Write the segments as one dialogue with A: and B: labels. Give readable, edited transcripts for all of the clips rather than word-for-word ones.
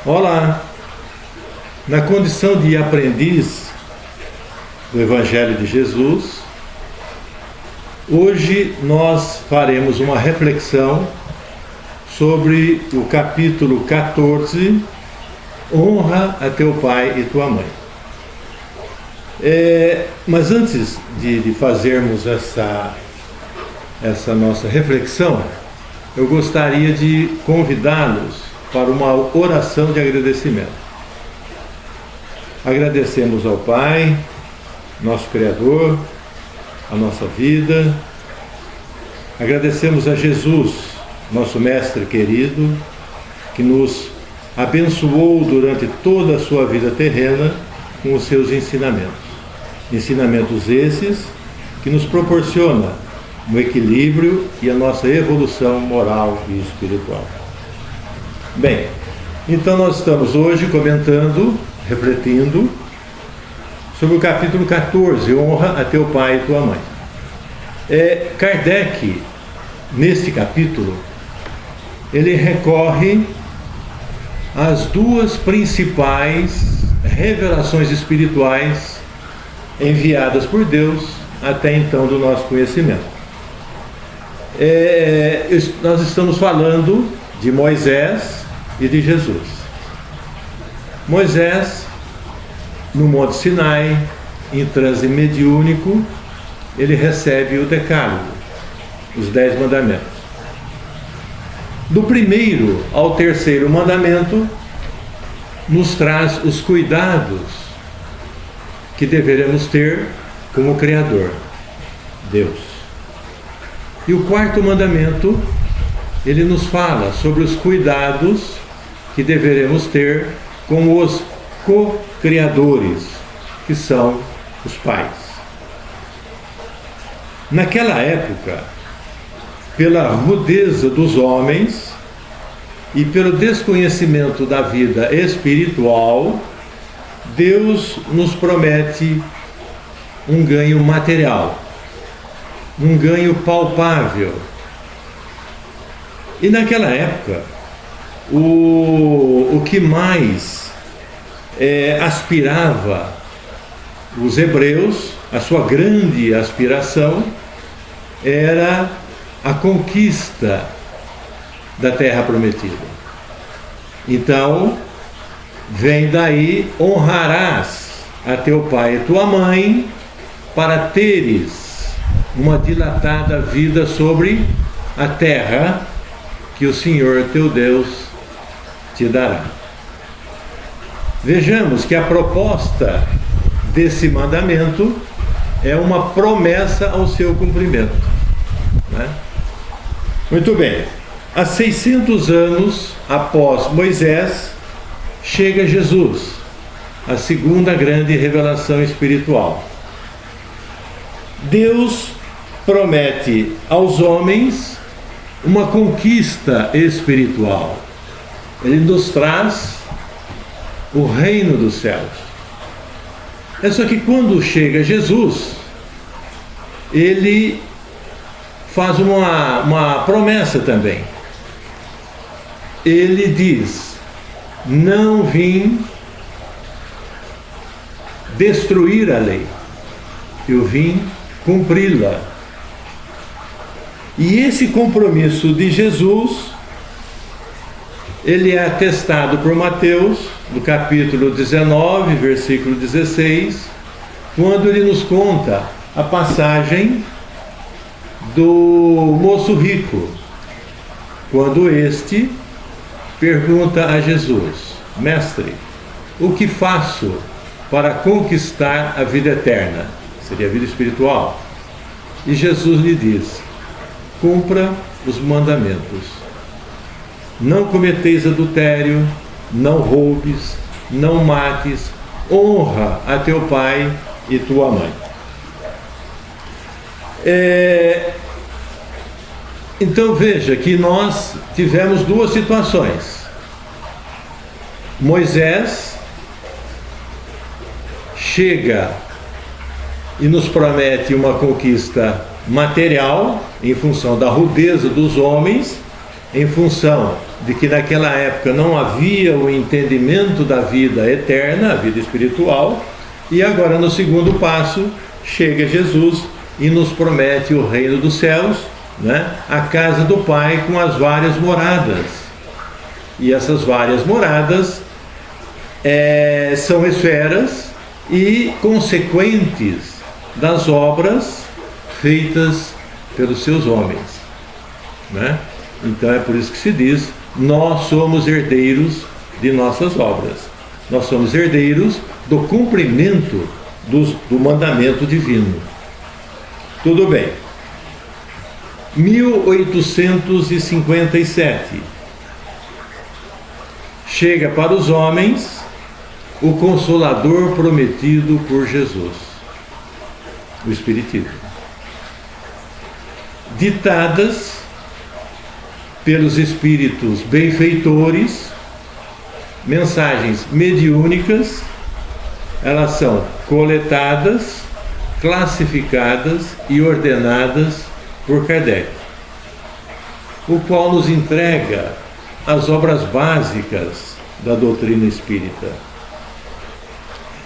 A: Olá! Na condição de aprendiz do Evangelho de Jesus, hoje nós faremos uma reflexão sobre o capítulo 14, Honra a teu pai e tua mãe. Mas antes de fazermos essa nossa reflexão, eu gostaria de convidá-los para uma oração de agradecimento. Agradecemos ao Pai, nosso Criador, a nossa vida. Agradecemos a Jesus, nosso Mestre querido, que nos abençoou durante toda a sua vida terrena com os seus ensinamentos. Ensinamentos esses que nos proporcionam um equilíbrio e a nossa evolução moral e espiritual. Bem, então nós estamos hoje comentando, refletindo sobre o capítulo 14, Honra a teu pai e tua mãe. Kardec, neste capítulo, ele recorre às duas principais revelações espirituais enviadas por Deus até então do nosso conhecimento. Nós estamos falando de Moisés e de Jesus. Moisés, no Monte Sinai, em transe mediúnico, ele recebe o Decálogo, os 10 mandamentos. Do primeiro ao terceiro mandamento, nos traz os cuidados que deveremos ter com o Criador, Deus. E o quarto mandamento, ele nos fala sobre os cuidados que deveremos ter com os co-criadores, que são os pais. Naquela época, pela rudeza dos homens e pelo desconhecimento da vida espiritual, Deus nos promete um ganho material, um ganho palpável. E naquela época, o que mais aspirava os hebreus, a sua grande aspiração, era a conquista da terra prometida. Então, vem daí: honrarás a teu pai e tua mãe para teres uma dilatada vida sobre a terra que o Senhor teu Deus te dará. Vejamos que a proposta desse mandamento é uma promessa ao seu cumprimento, né? Muito bem. Há 600 anos após Moisés, chega Jesus, a segunda grande revelação espiritual. Deus promete aos homens uma conquista espiritual. Ele nos traz o reino dos céus. É só que quando chega Jesus, ele faz uma promessa também. Ele diz: não vim destruir a lei, eu vim cumpri-la. E esse compromisso de Jesus, ele é atestado por Mateus, no capítulo 19, versículo 16, quando ele nos conta a passagem do moço rico, quando este pergunta a Jesus: Mestre, o que faço para conquistar a vida eterna? Seria a vida espiritual. E Jesus lhe diz: cumpra os mandamentos. Não cometeis adultério, não roubes, não mates, honra a teu pai e tua mãe. Então veja que nós tivemos duas situações. Moisés chega e nos promete uma conquista material em função da rudeza dos homens, em função de que naquela época não havia o entendimento da vida eterna, a vida espiritual, e agora no segundo passo chega Jesus e nos promete o reino dos céus, né? A casa do Pai com as várias moradas. E essas várias moradas são esferas e consequentes das obras feitas pelos seus homens, né? Então é por isso que se diz: nós somos herdeiros de nossas obras. Nós somos herdeiros do cumprimento do mandamento divino. Tudo bem. 1857. Chega para os homens o Consolador prometido por Jesus, o Espiritismo. Ditadas pelos espíritos benfeitores, mensagens mediúnicas, elas são coletadas, classificadas e ordenadas por Kardec, o qual nos entrega as obras básicas da doutrina espírita.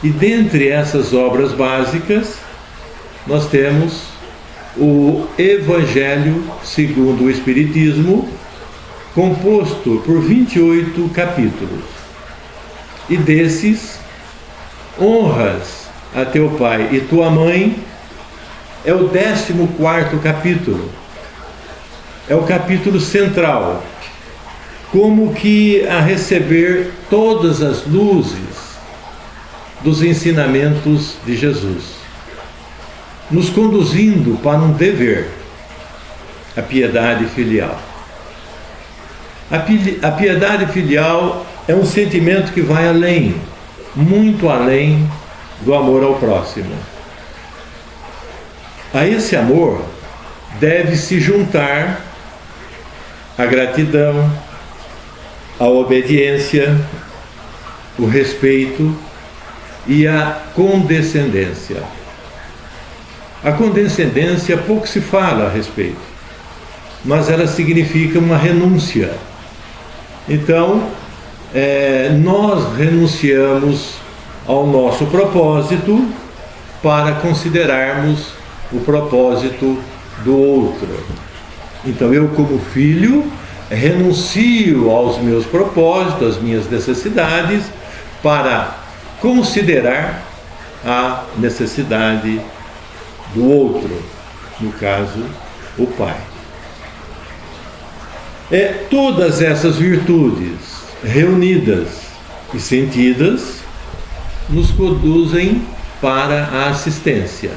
A: E dentre essas obras básicas, nós temos o Evangelho segundo o Espiritismo, composto por 28 capítulos. E desses, honras a teu pai e tua mãe é o 14º capítulo. É o capítulo central, como que a receber todas as luzes dos ensinamentos de Jesus, nos conduzindo para um dever, a piedade filial. A piedade filial é um sentimento que vai além, muito além do amor ao próximo. A esse amor deve se juntar a gratidão, a obediência, o respeito e a condescendência. A condescendência pouco se fala a respeito, mas ela significa uma renúncia. Então, nós renunciamos ao nosso propósito para considerarmos o propósito do outro. Então, eu, como filho, renuncio aos meus propósitos, às minhas necessidades, para considerar a necessidade do outro, no caso, o pai. Todas essas virtudes reunidas e sentidas nos conduzem para a assistência.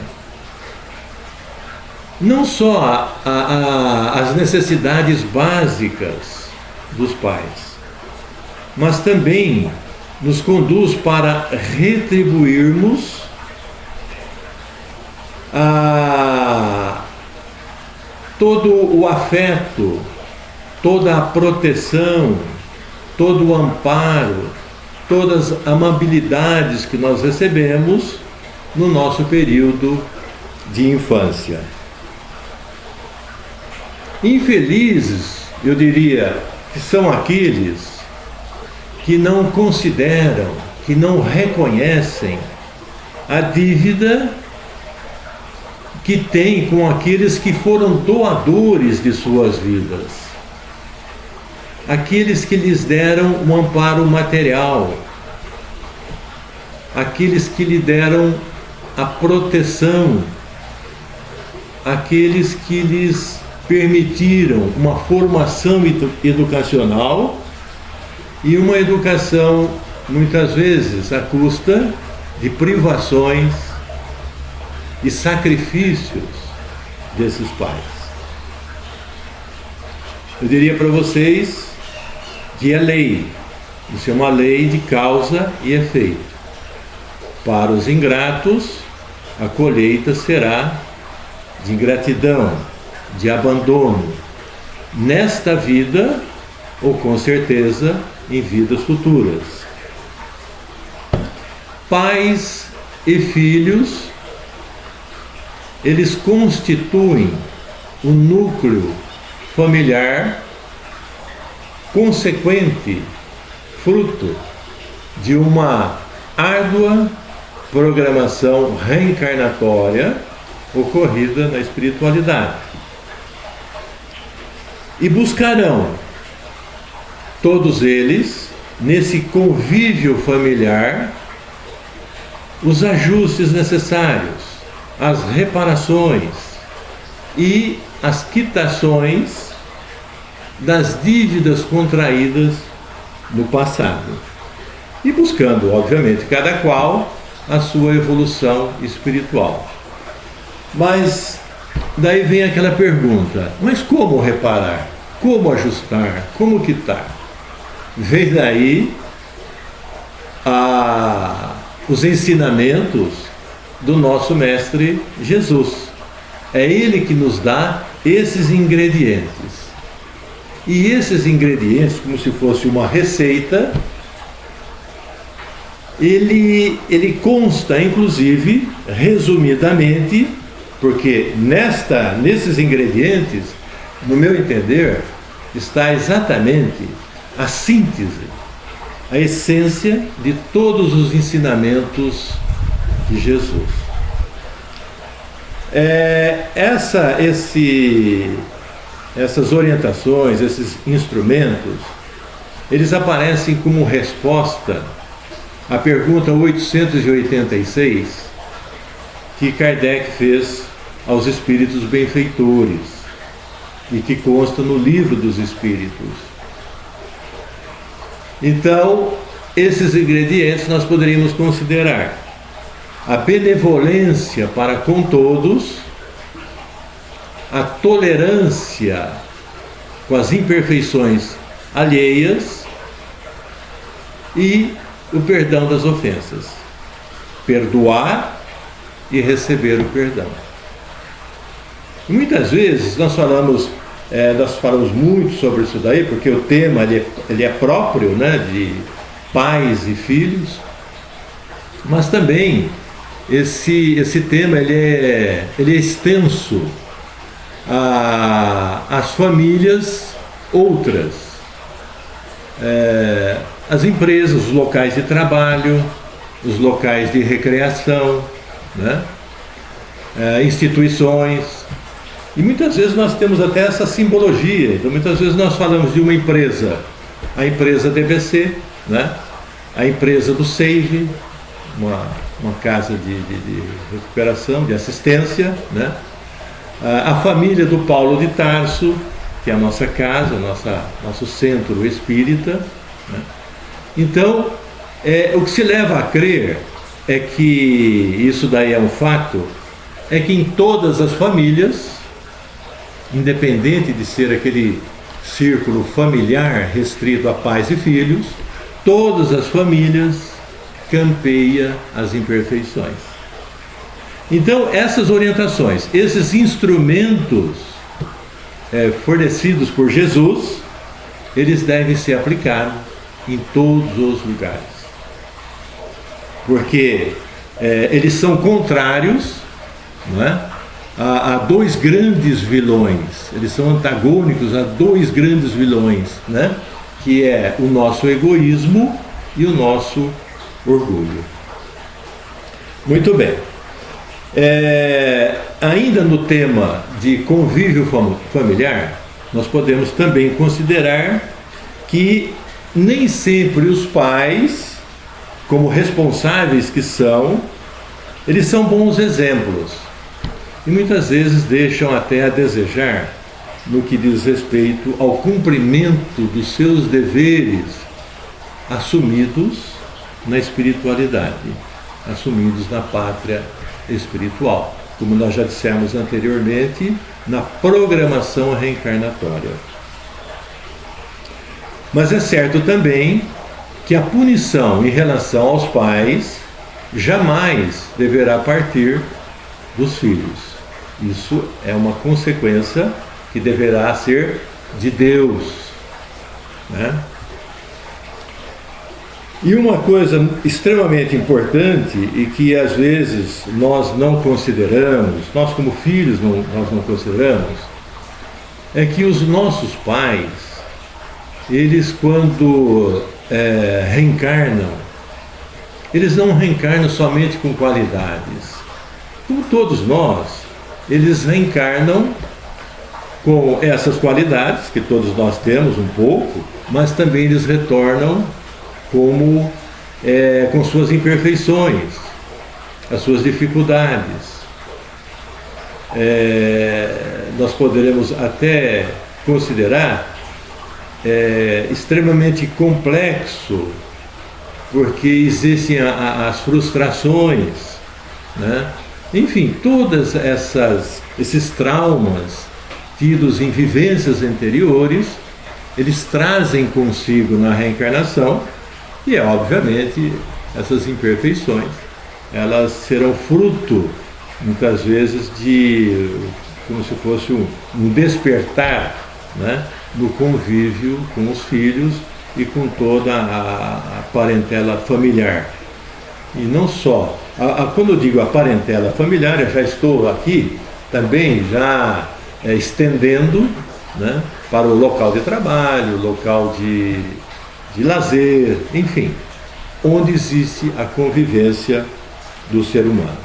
A: Não só as necessidades básicas dos pais, mas também nos conduz para retribuirmos todo o afeto, toda a proteção, todo o amparo, todas as amabilidades que nós recebemos no nosso período de infância. Infelizes, eu diria, que são aqueles que não consideram, que não reconhecem a dívida que têm com aqueles que foram doadores de suas vidas, aqueles que lhes deram um amparo material, aqueles que lhe deram a proteção, aqueles que lhes permitiram uma formação educacional e uma educação, muitas vezes, à custa de privações e sacrifícios desses pais. Eu diria para vocês que é lei, isso é uma lei de causa e efeito. Para os ingratos, a colheita será de ingratidão, de abandono, nesta vida ou com certeza em vidas futuras. Pais e filhos, eles constituem o núcleo familiar consequente fruto de uma árdua programação reencarnatória ocorrida na espiritualidade. E buscarão, todos eles, nesse convívio familiar, os ajustes necessários, as reparações e as quitações das dívidas contraídas no passado. E buscando, obviamente, cada qual a sua evolução espiritual. Mas daí vem aquela pergunta: mas como reparar? Como ajustar? Como quitar? Vem daí os ensinamentos do nosso Mestre Jesus. É Ele que nos dá esses ingredientes. E esses ingredientes, como se fosse uma receita, ele consta, inclusive, resumidamente, porque nesses ingredientes, no meu entender, está exatamente a síntese, a essência de todos os ensinamentos de Jesus. Essas orientações, esses instrumentos, eles aparecem como resposta à pergunta 886 que Kardec fez aos espíritos benfeitores e que consta no Livro dos Espíritos. Então, esses ingredientes nós poderíamos considerar a benevolência para com todos, a tolerância com as imperfeições alheias e o perdão das ofensas. Perdoar e receber o perdão. E muitas vezes nós falamos muito sobre isso daí, porque o tema ele é próprio, né, de pais e filhos, mas também esse tema ele é extenso às famílias outras, as empresas, os locais de trabalho, os locais de recreação, né? Instituições. E muitas vezes nós temos até essa simbologia. Então muitas vezes nós falamos de uma empresa, a empresa DBC, né? A empresa do SAVE, uma casa de recuperação, de assistência, né? A família do Paulo de Tarso, que é a nossa casa, nosso centro espírita, né? Então, o que se leva a crer é que, isso daí é um fato, é que em todas as famílias, independente de ser aquele círculo familiar restrito a pais e filhos, todas as famílias campeia as imperfeições. Então, essas orientações, esses instrumentos fornecidos por Jesus, eles devem ser aplicados em todos os lugares. Porque eles são contrários, não é? A dois grandes vilões, eles são antagônicos a dois grandes vilões, né? Que é o nosso egoísmo e o nosso orgulho. Muito bem. Ainda no tema de convívio familiar, nós podemos também considerar que nem sempre os pais, como responsáveis que são, eles são bons exemplos e muitas vezes deixam até a desejar no que diz respeito ao cumprimento dos seus deveres assumidos na espiritualidade, assumidos na pátria espiritual, como nós já dissemos anteriormente, na programação reencarnatória. Mas é certo também que a punição em relação aos pais jamais deverá partir dos filhos. Isso é uma consequência que deverá ser de Deus, né? E uma coisa extremamente importante e que às vezes nós não consideramos, nós como filhos nós não consideramos, é que os nossos pais eles quando reencarnam, eles não reencarnam somente com qualidades. Como todos nós, eles reencarnam com essas qualidades, que todos nós temos um pouco, mas também eles retornam como com suas imperfeições, as suas dificuldades. Nós poderemos até considerar extremamente complexo, porque existem as frustrações, né? Enfim, todas esses traumas tidos em vivências anteriores, eles trazem consigo na reencarnação, e obviamente essas imperfeições, elas serão fruto muitas vezes de como se fosse um despertar, né, no convívio com os filhos e com toda a parentela familiar. E não só, quando eu digo a parentela familiar, eu já estou aqui também já estendendo, né, para o local de trabalho, local de lazer, enfim, onde existe a convivência do ser humano.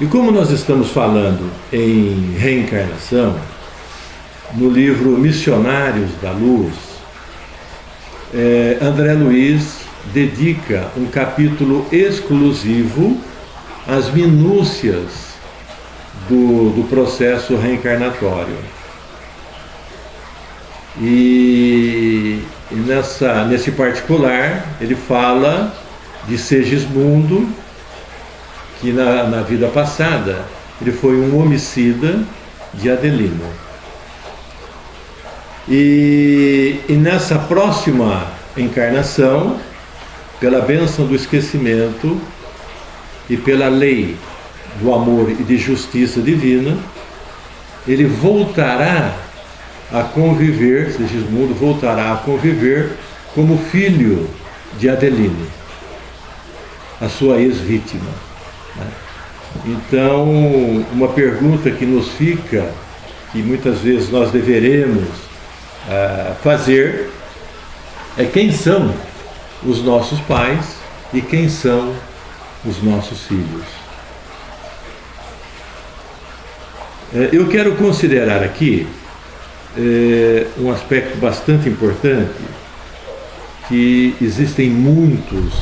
A: E como nós estamos falando em reencarnação, no livro Missionários da Luz, André Luiz dedica um capítulo exclusivo às minúcias do processo reencarnatório. E nesse particular, ele fala de Segismundo, que na vida passada ele foi um homicida de Adelino. E nessa próxima encarnação, pela bênção do esquecimento e pela lei do amor e de justiça divina, ele voltará a conviver, Segismundo voltará a conviver como filho de Adelino, a sua ex-vítima. Então, uma pergunta que nos fica, que muitas vezes nós deveremos fazer, é quem são os nossos pais e quem são os nossos filhos. Eu quero considerar aqui um aspecto bastante importante, que existem muitos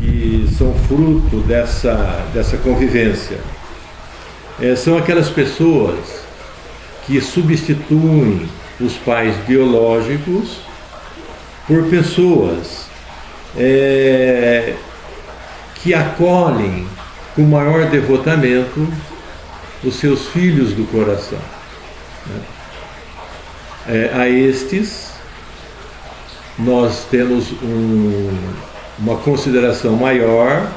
A: que são fruto dessa convivência. São aquelas pessoas que substituem os pais biológicos por pessoas que acolhem com maior devotamento os seus filhos do coração. A estes nós temos uma consideração maior,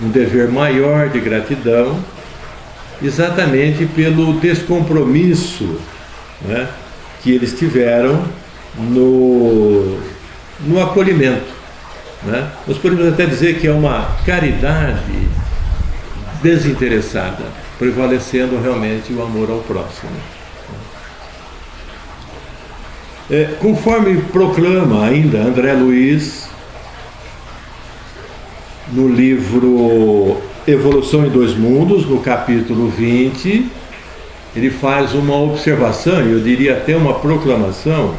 A: um dever maior de gratidão, exatamente pelo descompromisso, né, que eles tiveram no acolhimento, né? Nós podemos até dizer que é uma caridade desinteressada, prevalecendo realmente o amor ao próximo. Conforme proclama ainda André Luiz no livro Evolução em Dois Mundos, no capítulo 20, ele faz uma observação, eu diria até uma proclamação,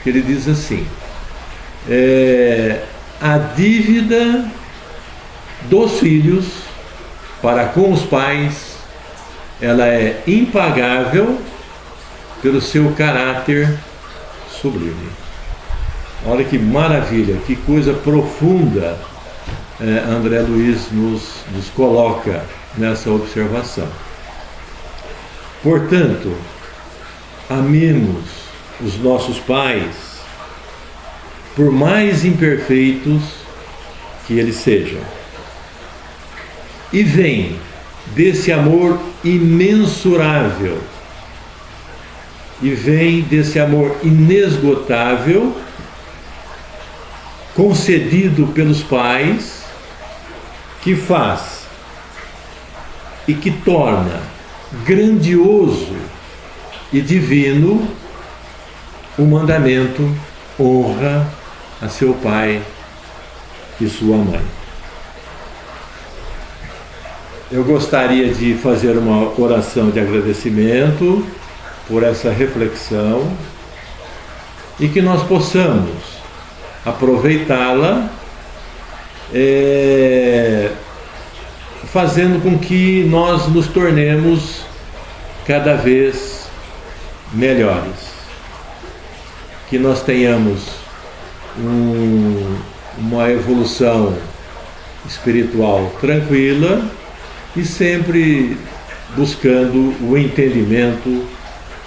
A: que ele diz assim: a dívida dos filhos para com os pais, ela é impagável pelo seu caráter sublime. Olha que maravilha, que coisa profunda André Luiz nos coloca nessa observação. Portanto, amemos os nossos pais, por mais imperfeitos que eles sejam. E vem desse amor imensurável, e vem desse amor inesgotável, concedido pelos pais, que faz e que torna grandioso e divino o mandamento: honra a seu pai e sua mãe. Eu gostaria de fazer uma oração de agradecimento por essa reflexão e que nós possamos aproveitá-la, fazendo com que nós nos tornemos cada vez melhores, que nós tenhamos uma evolução espiritual tranquila e sempre buscando o entendimento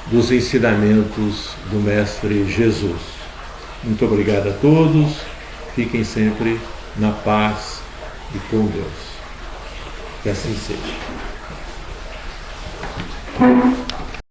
A: dos ensinamentos do Mestre Jesus. Muito obrigado a todos, fiquem sempre na paz e com Deus. Que assim seja.